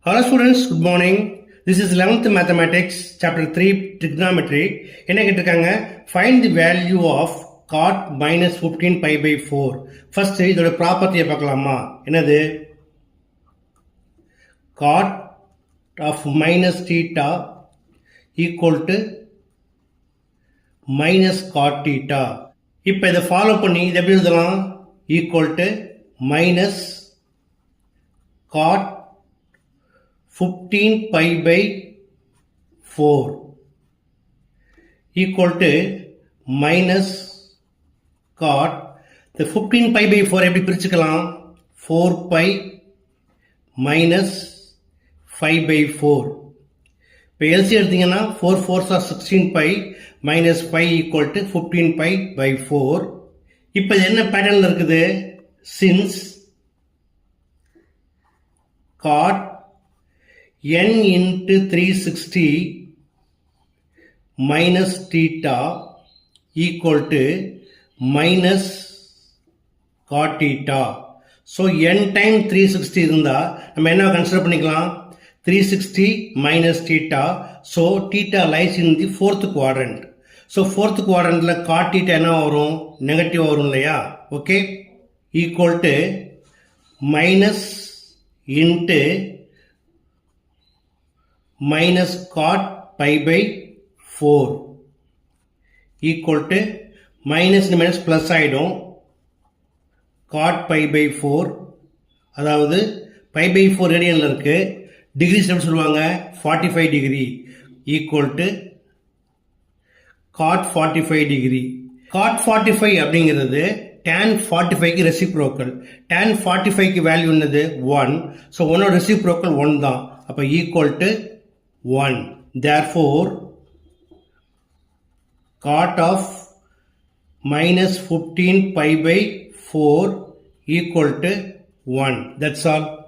Hello students, good morning. This is 11th mathematics chapter 3 trigonometry. என்ன கேட்டிருக்காங்க? Find the value of cot minus 15 pi by 4. First இதோட ப்ராப்பர்ட்டியை பார்க்கலாமா? என்னது? Cot of minus theta equal to minus cot theta. இப்போ இதை follow பண்ணி இதை எப்படி எழுதலாம்? Equal to minus cot 15 pi by 4 equal to minus cot the 15 pi by 4 எப்படி பிரிச்சுக்கலாம் 4 pi minus 5 by 4 இப்போ LC எடுத்தீங்கன்னா 4 4s are 16 pi minus 5 equal to 15 pi by 4 இப்போ என்ன பேட்டர்ன்ல இருக்குது since cot n into 360 minus theta equal to minus cot theta. So n time 360 இருந்தா நம்ம என்ன கன்சிடர் பண்ணிக்கலாம் 360 minus theta. So theta lies in the fourth quadrant. So fourth quadrantல cot theta என்ன வரும் நெகட்டிவ் வரும் இல்லையா okay equal to minus into minus cot pi by 4 equal to minus plus ஆயிடும் cot pi by 4 அதாவது pi by 4 ரேடியன்ல இருக்கு decrease எப்படி சொல்லுவாங்க 45 degree equal to cot 45 degree cot 45 அப்படிங்கிறது tan 45 க்கு ரெசிப்ரோக்கல் tan 45 க்கு வேல்யூ என்னது 1 so 1 ஓட ரெசிப்ரோக்கல் 1 தான் அப்ப equal to 1. Therefore, cot of minus 15 pi by 4 equal to 1. That's all.